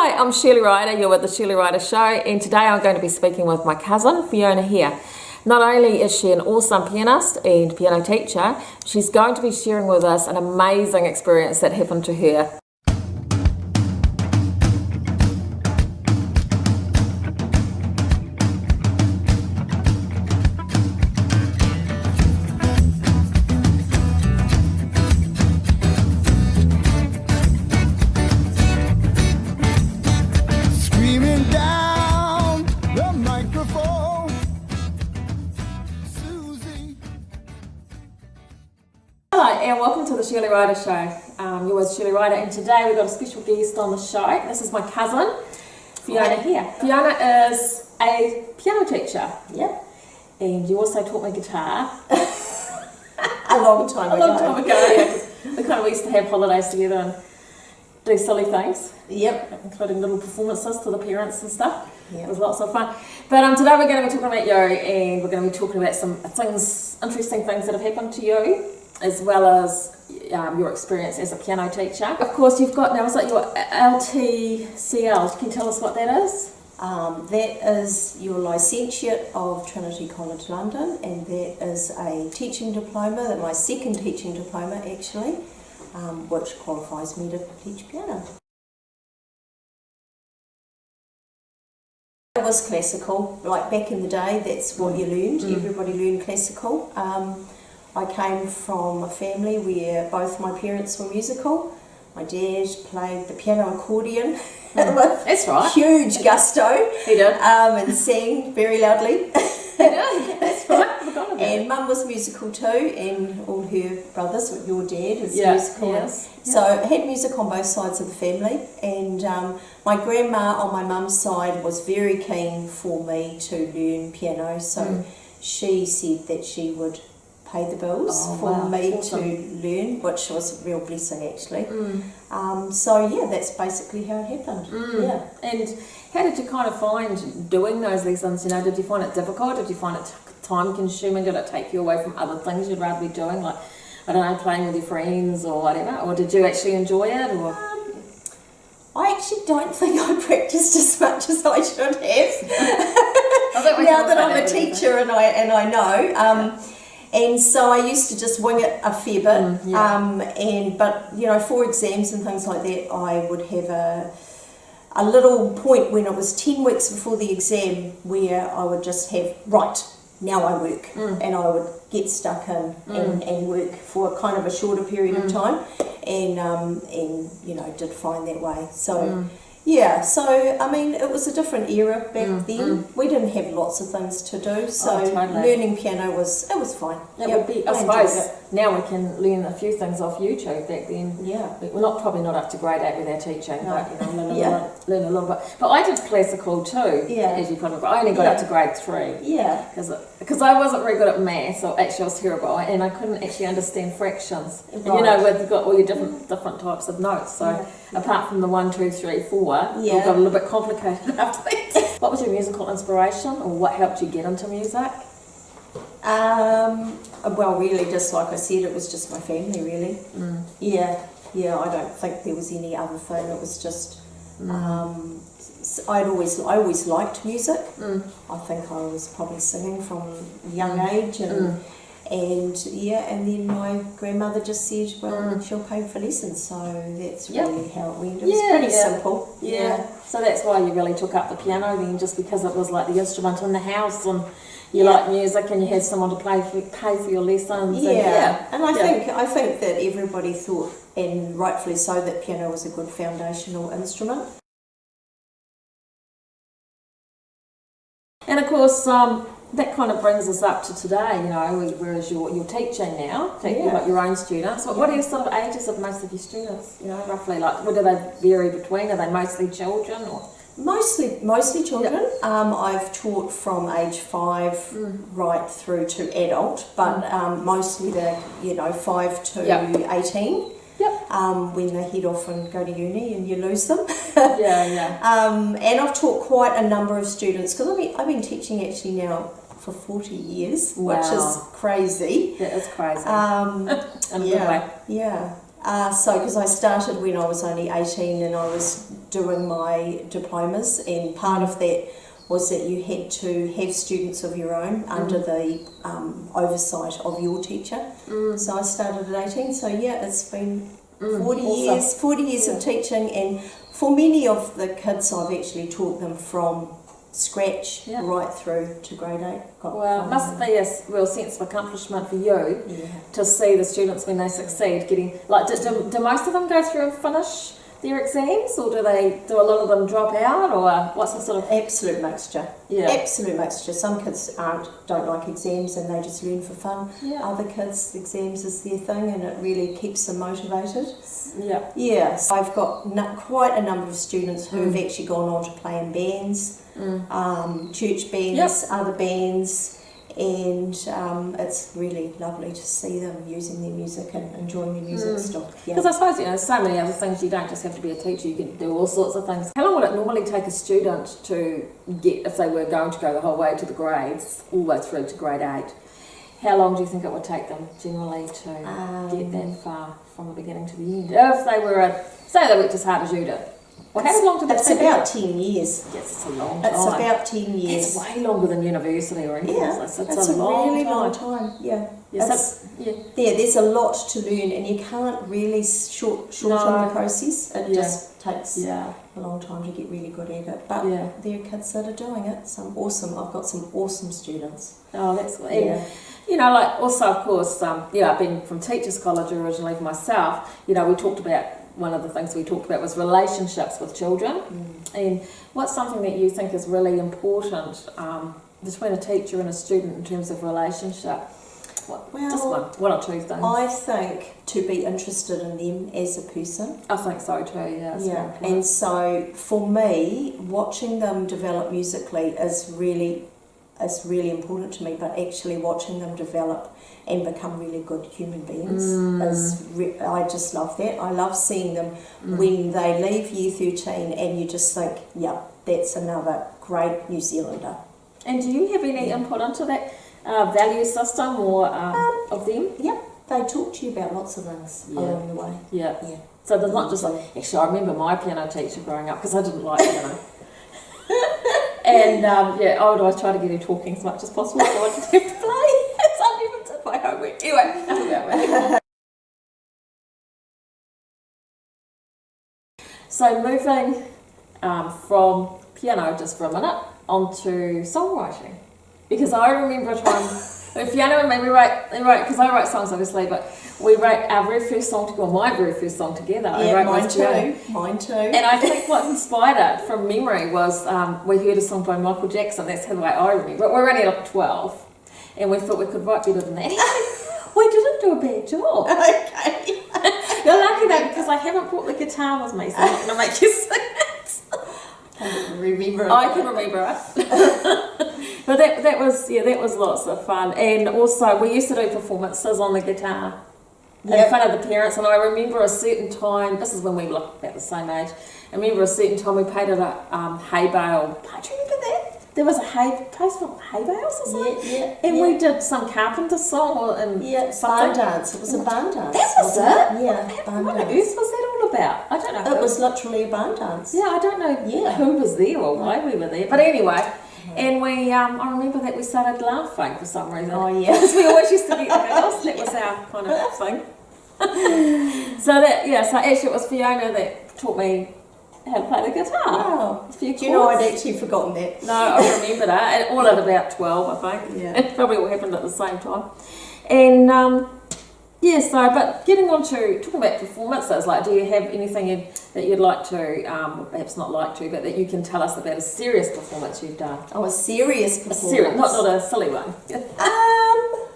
Hi, I'm Shirley Ryder, you're with the Shirley Ryder Show, and today I'm going to be speaking with my cousin, Fiona Hare. Not only is she an awesome pianist and piano teacher, she's going to be sharing with us an amazing experience that happened to her. Hello and welcome to the Shirley Ryder Show. You're with Shirley Ryder, and today we've got a special guest on the show. This is my cousin, Fiona Hare. Fiona is a piano teacher. Yep. And you also taught me guitar. A long time ago, yeah. We used to have holidays together and do silly things. Yep. Including little performances to the parents and stuff. Yep. It was lots of fun. But today we're going to be talking about you, and we're going to be talking about some things, interesting things that have happened to you, as well as your experience as a piano teacher. Of course, you've got now, is that your LTCL? Can you tell us what that is? That is your Licentiate of Trinity College London, and that is a teaching diploma, my second teaching diploma actually, which qualifies me to teach piano. It was classical, like back in the day, that's what you learned. Everybody learned classical. I came from a family where both my parents were musical. My dad played the piano accordion with That's right. huge gusto. He did. And sang very loudly. He did. That's right. I forgot about And it. Mum was musical too, and all her brothers. Your dad is Yeah, musical. yes. So I had music on both sides of the family, and my grandma on my mum's side was very keen for me to learn piano. So she said that she would pay the bills for me to learn, which was a real blessing actually. So yeah, that's basically how it happened. Yeah. And how did you kind of find doing those lessons? You know, did you find it difficult? Did you find it time consuming? Did it take you away from other things you'd rather be doing, like, I don't know, playing with your friends or whatever? Or did you actually enjoy it? Or I actually don't think I practiced as much as I should have. now Now that I'm a teacher and I know. And so I used to just wing it a fair bit. But you know, for exams and things like that, I would have a little point when it was 10 weeks before the exam where I would just have, right, now I work, and I would get stuck in and work for kind of a shorter period of time, and you know, did fine that way. So yeah, so I mean, it was a different era back then. We didn't have lots of things to do, so learning piano was fine. it would be, I suppose, now we can learn a few things off YouTube. Back then, we're probably not up to grade 8 with our teaching, but you know, learn a little bit. But I did classical too, as you probably. I only got up to grade 3. Yeah. Because I wasn't very good at maths, or actually I was terrible, and I couldn't actually understand fractions. Right. And you know, you've got all your different types of notes. So apart from the 1, 2, 3, 4, it got a little bit complicated after that. What was your musical inspiration, or what helped you get into music? Well, really, just like I said, it was just my family, really. Yeah. I don't think there was any other thing. It was just I always liked music. I think I was probably singing from a young age, and then my grandmother just said, well, she'll pay for lessons, so that's really how it went. It was pretty simple. Yeah. So that's why you really took up the piano then, just because it was like the instrument in the house, and you like music, and you had someone to pay for your lessons. And I think that everybody thought, and rightfully so, that piano was a good foundational instrument. And of course, that kind of brings us up to today, you know, whereas you're teaching now, you've got your own students. What are your sort of ages of most of your students, you know, roughly? Like, what do they vary between? Are they mostly children, or? Mostly children. I've taught from age 5 right through to adult, but mostly they're, you know, 5 to 18. When they head off and go to uni and you lose them. And I've taught quite a number of students, because I've been teaching actually now for 40 years, which is crazy. That is crazy. In a good way. Yeah. Because I started when I was only 18 and I was doing my diplomas, and part of that was that you had to have students of your own under the oversight of your teacher. So I started at 18, so yeah, it's been 40 years of teaching, and for many of the kids I've actually taught them from scratch right through to grade 8. Well, it must be a real sense of accomplishment for you to see the students when they succeed getting, like, do most of them go through and finish their exams, or do a lot of them drop out, or what's the sort of... Absolute mixture. Absolute mixture. Some kids don't like exams and they just learn for fun. Other kids, exams is their thing and it really keeps them motivated. Yes, I've got quite a number of students who have actually gone on to play in bands, church bands, other bands, and it's really lovely to see them using their music and enjoying their music still. Because I suppose, you know, so many other things, you don't just have to be a teacher, you can do all sorts of things. How long would it normally take a student to get, if they were going to go the whole way to the grades, all the way through to grade 8, how long do you think it would take them generally to get that far from the beginning to the end? If they were, say they worked as hard as you did. Well, how long did it take? It's about 10 years. Yes, it's a long time. It's about 10 years. It's way longer than university or anything. It's a really long time. There's a lot to learn, and you can't really shorten the process. It just takes a long time to get really good at it. But there are kids that are doing it. I've got some awesome students. Oh, that's good. And, you know, like, also, of course, I've been from Teachers College originally for myself. You know, one of the things we talked about was relationships with children. And what's something that you think is really important between a teacher and a student in terms of relationship? Just one or two things. I think to be interested in them as a person. I think so too, And so for me, watching them develop musically is really important to me, but actually watching them develop and become really good human beings I just love that. I love seeing them when they leave year 13 and you just think, that's another great New Zealander. And do you have any input into that value system or of them? They talk to you about lots of things along the way. So there's not just like, actually I remember my piano teacher growing up, because I didn't like piano. And I would always try to get her talking as much as possible so I didn't have to play. So I never did my homework. Anyway, enough about me. So moving from piano, just for a minute, onto songwriting. Because I remember a time, Fiona and me, we wrote, because I write songs obviously, but we wrote our very first song together, my very first song together. Mine too. And I think what inspired it from memory was we heard a song by Michael Jackson, that's the way I remember it. We were only like 12, and we thought we could write better than that. We didn't do a bad job. Okay. You're lucky though, because I haven't brought the guitar with me, so I'm not going to make you sing it. I can remember it. I can remember it. But that was lots of fun. And also we used to do performances on the guitar in front of the parents, and I remember a certain time, this is when we were about the same age, I remember a certain time we played at a hay bale. Do you remember that? There was a place for hay bales or something? And we did some carpenter song barn dance. It was a barn dance. That was it? Yeah, barn what dance. on earth was that all about? I don't know. It was literally a barn dance. Yeah, I don't know who was there or why we were there. But anyway, and we, I remember that we started laughing for some reason. Oh yeah. Because we always used to get the girls. That was our kind of thing. So actually it was Fiona that taught me how to play the guitar. Wow. Do you know, I'd actually forgotten that. No, I remember that. All at about 12, I think. Yeah. It probably all happened at the same time. And but getting on to talking about performances, like, do you have anything that you'd like to, perhaps not like to, but that you can tell us about a serious performance you've done? Oh, a serious performance. Not a silly one.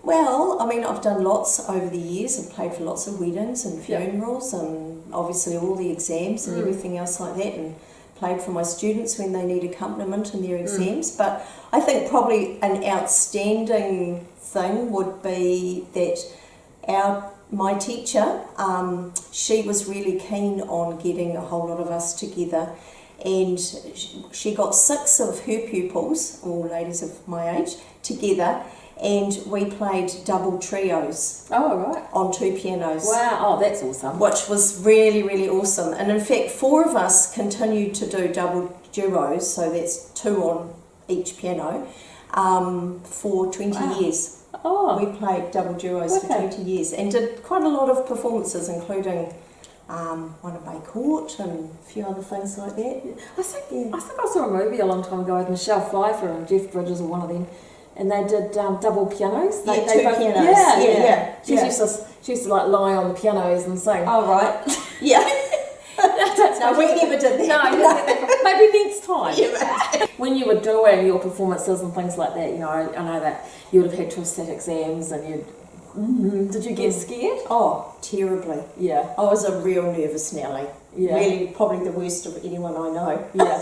Well, I mean, I've done lots over the years. I've played for lots of weddings and funerals and obviously all the exams and everything else like that, and played for my students when they need accompaniment in their exams. But I think probably an outstanding thing would be that my teacher, she was really keen on getting a whole lot of us together, and she got 6 of her pupils, all ladies of my age, together, and we played double trios Oh, right. on 2 pianos. Wow. Oh, that's awesome. Which was really, really awesome. And in fact, 4 of us continued to do double duos, so that's 2 on each piano, for 20 Wow. years. Oh, We played double duos for Okay. 20 years and did quite a lot of performances, including one at Bay Court and a few other things like that. I think I saw a movie a long time ago with Michelle Pfeiffer and Jeff Bridges or one of them, and they did double pianos. Yeah, They 2 both- pianos. Yeah. She yeah. used to like lie on the pianos and sing. Oh, right. Yeah. No, we never did that. No, you didn't get that. Maybe next time. Yeah, When you were doing your performances and things like that, you know, I know that you would have had to have sat exams and you'd. Did you get scared? Oh, terribly. Yeah. I was a real nervous Nelly. Yeah. Really, probably the worst of anyone I know. Yeah.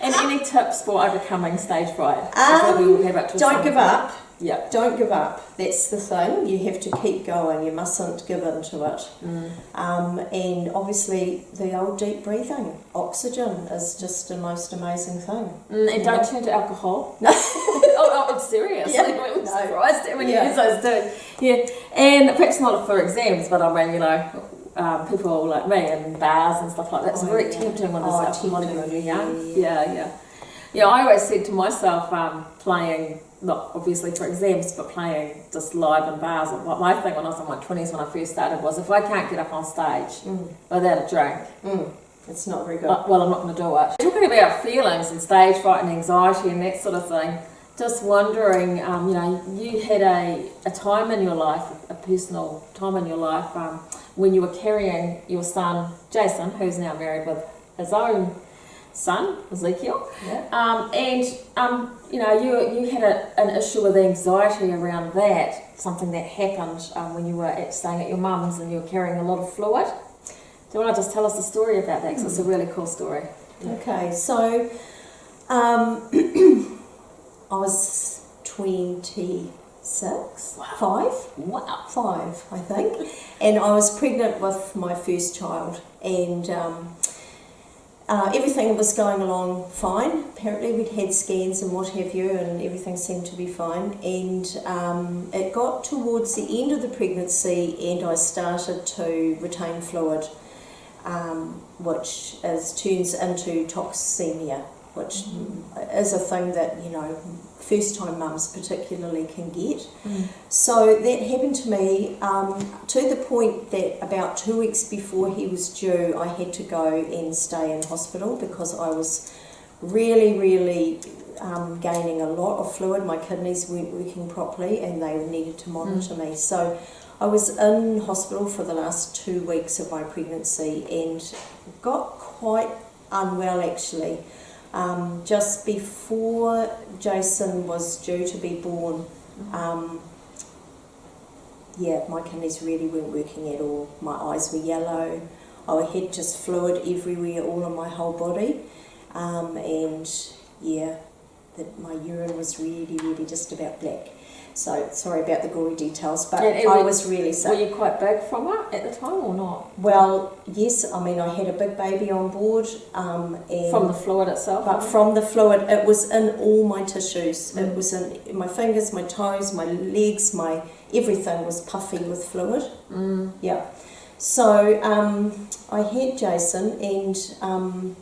And any tips for overcoming stage fright? Before we would have it to Don't some give point? up. Yeah. Don't give up. That's the thing. You have to keep going. You mustn't give in to it. And obviously, the old deep breathing, oxygen, is just the most amazing thing. And don't turn to alcohol. No. Oh, I'm serious. Yeah. I'm No. surprised when you Yeah. use those too. Yeah. And perhaps not for exams, but I mean, you know, people like me in bars and stuff like that. It's Oh, very yeah. tempting when Oh, there's alcohol when tempting, you're young. yeah. Yeah, I always said to myself, playing, not obviously for exams, but playing just live in bars. My thing when I was in my 20s, when I first started, was if I can't get up on stage without a drink, It's not very good. well, I'm not going to do it. Talking about feelings and stage fright and anxiety and that sort of thing, just wondering, you know, you had a time in your life, a personal time in your life, when you were carrying your son, Jason, who's now married with his own son, Ezekiel, you know, you had an issue with anxiety around that, something that happened when you were staying at your mum's and you were carrying a lot of fluid. Do you want to just tell us a story about that? Because it's a really cool story. Okay, so I was 26, Wow. 5, I think, and I was pregnant with my first child, and everything was going along fine. Apparently we'd had scans and what have you, and everything seemed to be fine, and it got towards the end of the pregnancy and I started to retain fluid, which turns into toxemia, which is a thing that, you know, first-time mums particularly can get. So that happened to me to the point that about 2 weeks before he was due, I had to go and stay in hospital because I was really, really gaining a lot of fluid. My kidneys weren't working properly and they needed to monitor me. So I was in hospital for the last 2 weeks of my pregnancy and got quite unwell actually. Just before Jason was due to be born, my kidneys really weren't working at all. My eyes were yellow, I had just fluid everywhere, all in my whole body, my urine was really, really just about black. So, sorry about the gory details, but I was really sick. Were you quite big from it at the time or not? Well, yes, I mean, I had a big baby on board. And From the fluid itself? But from the fluid, it was in all my tissues. It was in my fingers, my toes, my legs, everything was puffy with fluid. Yeah. So I had Jason, and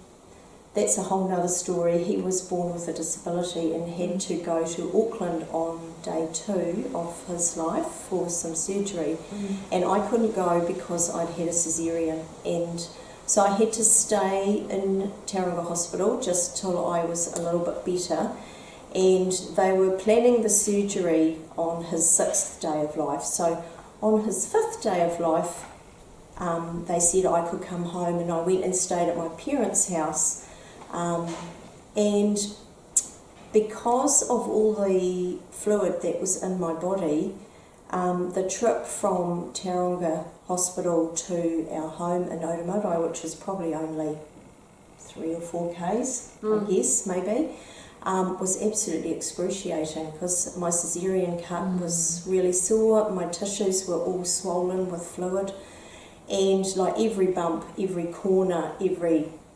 that's a whole nother story. He was born with a disability and had to go to Auckland on day 2 of his life for some surgery. And I couldn't go because I'd had a caesarean. And so I had to stay in Tauranga Hospital just till I was a little bit better. And they were planning the surgery on his 6th day of life. So on his 5th day of life, they said I could come home, and I went and stayed at my parents' house. And because of all the fluid that was in my body, the trip from Tauranga Hospital to our home in Otamoto, which was probably only 3 or 4 k's, I guess, maybe, was absolutely excruciating because my caesarean cut was really sore, my tissues were all swollen with fluid, and like every bump, every corner,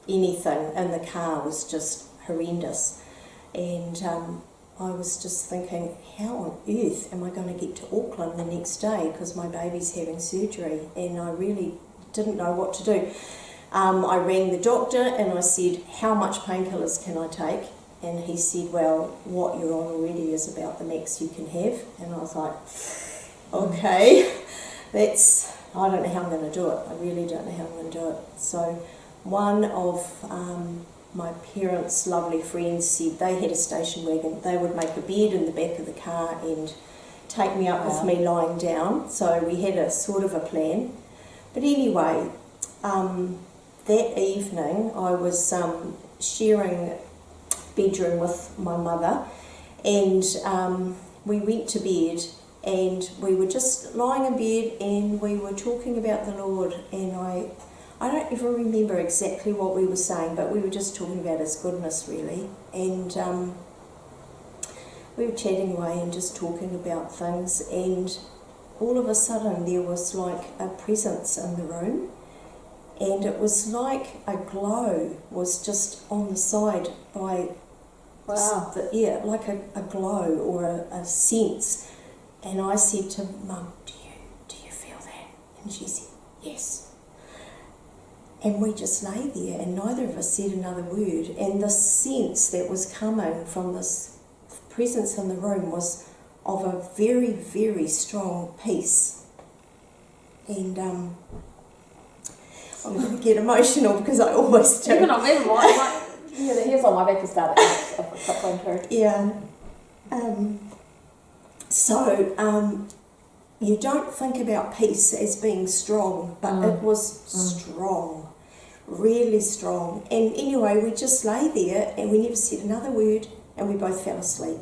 anything in the car was just horrendous. And I was just thinking, how on earth am I going to get to Auckland the next day because my baby's having surgery, and I really didn't know what to do. I rang the doctor and I said, how much painkillers can I take? And he said, well, what you're on already is about the max you can have. And I was like, okay, I don't know how I'm going to do it. I really don't know how I'm going to do it. So one of my parents' lovely friends said they had a station wagon. They would make a bed in the back of the car and take me up with me lying down. So we had a sort of a plan. But anyway, that evening I was sharing bedroom with my mother, and we went to bed, and we were just lying in bed and we were talking about the Lord, and I don't even remember exactly what we were saying, but we were just talking about His goodness really, and we were chatting away and just talking about things, and all of a sudden there was like a presence in the room, and it was like a glow was just on the side by like a glow or a sense. And I said to Mum, do you feel that? And she said, yes. And we just lay there, and neither of us said another word, and the sense that was coming from this presence in the room was of a very, very strong peace. And I'm going to get emotional because I always do. Even on me, the hairs on my back have started to through. Yeah. So you don't think about peace as being strong, but it was strong, really strong. And anyway, we just lay there and we never said another word, and we both fell asleep,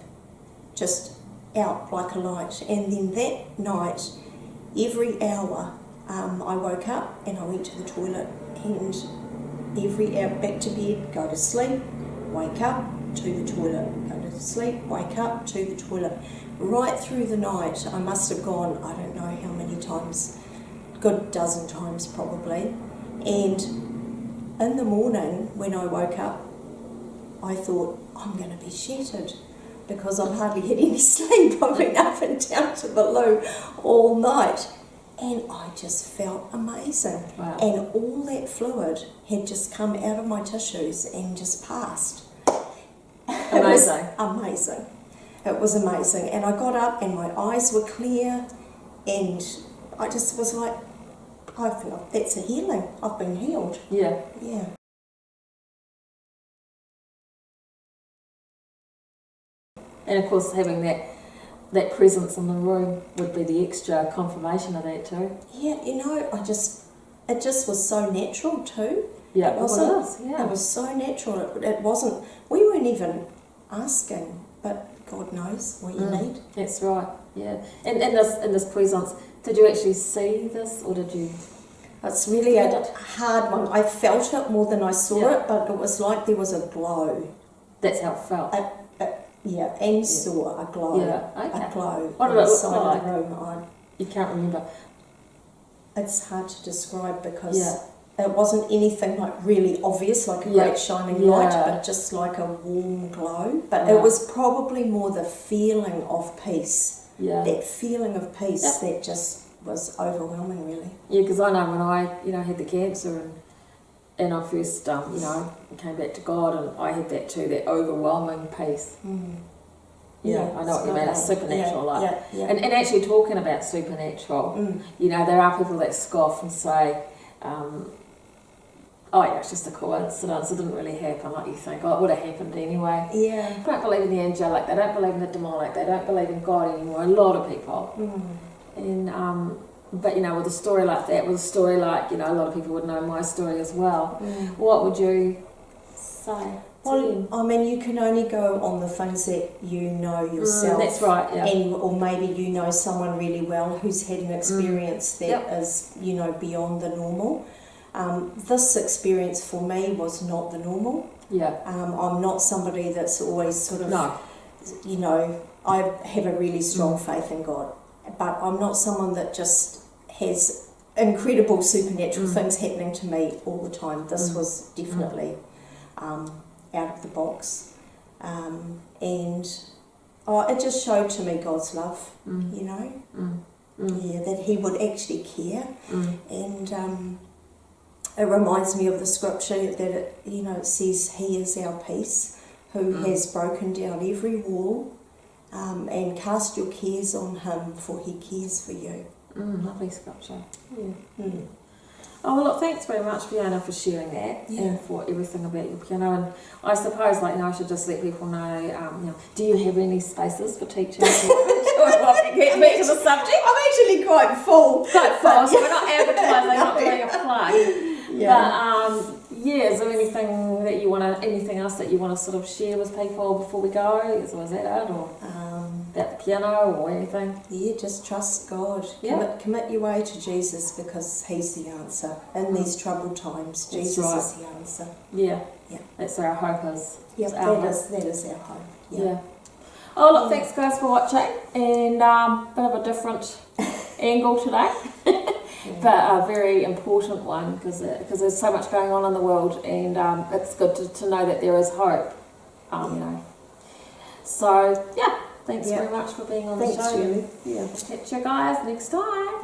just out like a light. And then that night, every hour, I woke up and I went to the toilet, and every hour back to bed, go to sleep, wake up, to the toilet, go to sleep, wake up, to the toilet. Right through the night, I must have gone, I don't know how many times, a good dozen times probably. And in the morning, when I woke up, I thought, I'm going to be shattered because I've hardly had any sleep. I've been up and down to the loo all night. And I just felt amazing. Wow. And all that fluid had just come out of my tissues and just passed. Amazing. It was amazing. It was amazing. And I got up and my eyes were clear, and I just was like, I feel that's a healing. I've been healed. Yeah. Yeah. And of course, having that presence in the room would be the extra confirmation of that too. Yeah, it just was so natural too. Yeah, it wasn't. It was, yeah. It was so natural. It wasn't. We weren't even asking, but God knows what you need. That's right. Yeah. And in this presence, did you actually see this, or did you? It's really a hard one. I felt it more than I saw it, but it was like there was a glow. That's how it felt. Saw a glow. Yeah, okay. A glow. What did it look inside like? the room. You can't remember. It's hard to describe because it wasn't anything like really obvious, like a great shining light, but just like a warm glow. But it was probably more the feeling of peace. Yeah. That feeling of peace that just was overwhelming, really. Yeah, because I know when I, had the cancer and I first, came back to God, and I had that too, that overwhelming peace. Yeah, I know what you mean. It's supernatural, And actually talking about supernatural, there are people that scoff and say, it's just a coincidence, it didn't really happen like you think, it would have happened anyway. Yeah. They don't believe in the angelic, they don't believe in the demonic, they don't believe in God anymore, a lot of people. And but with a story like that, with a story like, a lot of people would know my story as well, what would you say? Well, I mean, you can only go on the things that you know yourself. That's right, yeah. Or maybe someone really well who's had an experience that is, beyond the normal. This experience for me was not the normal. Yeah. I'm not somebody that's always sort of, I have a really strong faith in God, but I'm not someone that just has incredible supernatural things happening to me all the time. This was definitely out of the box. And it just showed to me God's love, you know. Yeah, that He would actually care, and it reminds me of the scripture that it says He is our peace, who has broken down every wall, and cast your cares on Him, for He cares for you. Lovely sculpture. Yeah. Oh, well, look, thanks very much, Fiona, for sharing that and for everything about your piano. And I suppose, I should just let people know, do you have any spaces for teaching? Get back to the subject. I'm actually quite full. So we're not advertising, not doing a plug. Yeah. But, is there anything else that you want to sort of share with people before we go? Was that it, or about the piano or anything? Yeah, just trust God. Commit your way to Jesus, because He's the answer in these troubled times. Jesus is the answer. Yeah. That's where our hope is. Yeah, that is our hope. Yeah. Oh, look, thanks guys for watching, and bit of a different angle today, but a very important one, because there's so much going on in the world, and it's good to know that there is hope, So, thanks very much for being on the show. Thanks, Shirley. Catch you guys next time.